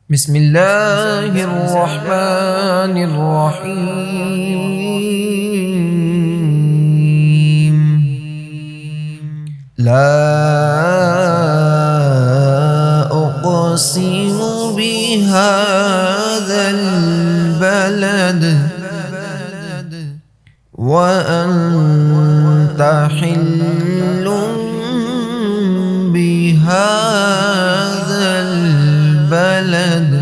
بسم الله الرحمن الرحيم. لا أقسم بهذا البلد وأنت حل بهذا البلد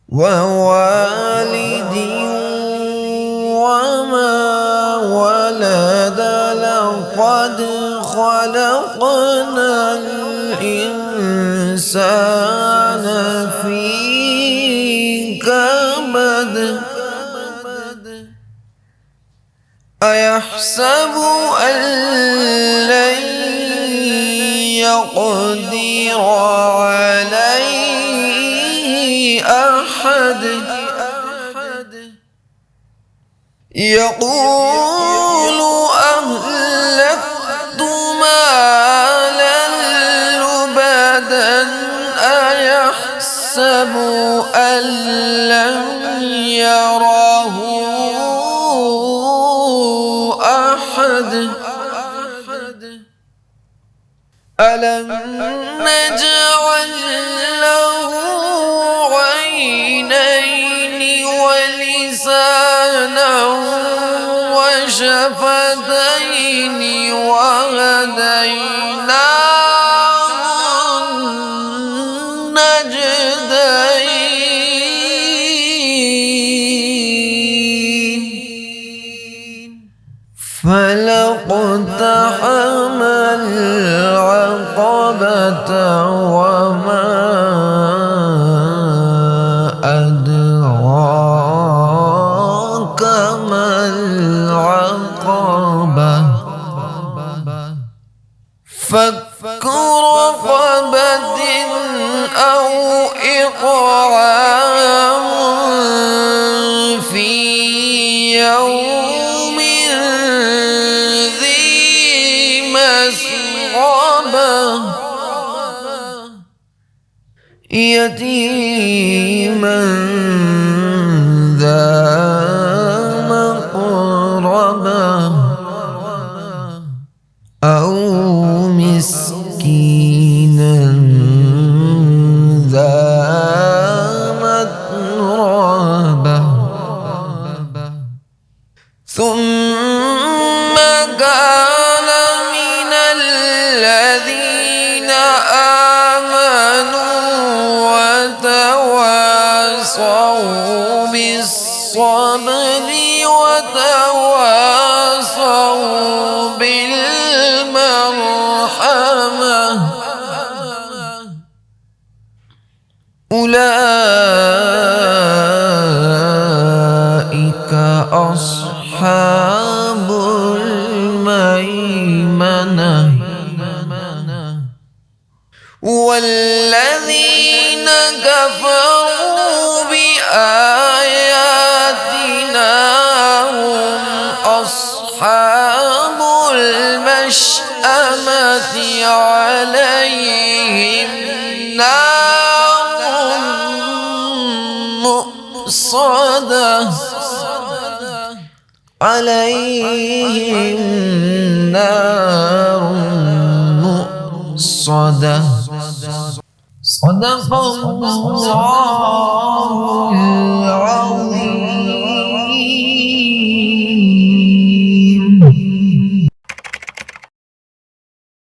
ووالد وما ولد. لقد خلقنا الإنسان في كبد. أيحسب أن لن يقدر عليه أحد. يقول أهلكت مالا لبدا. أيحسب أن لم يره أحد. ألم نجعل له عينين ولسانا وشفتين وهديناه النجدين. فلاقتحم العقبة وما أدراك ما العقبة. فك رقبة أو إطعام في يوم ذي مسغبة. يتيما ذا مقربة أو مسكينا ذا متربة. ثم كان من الذين آمنوا وتواصوا بالصبر وتواصوا بالمرحمة. أولئك أصحاب الميمنة. والذين كفروا بآياتنا هم أصحاب المشأمة. عليهم نار مؤصدة. عليهم نار مؤصدة. صدق الله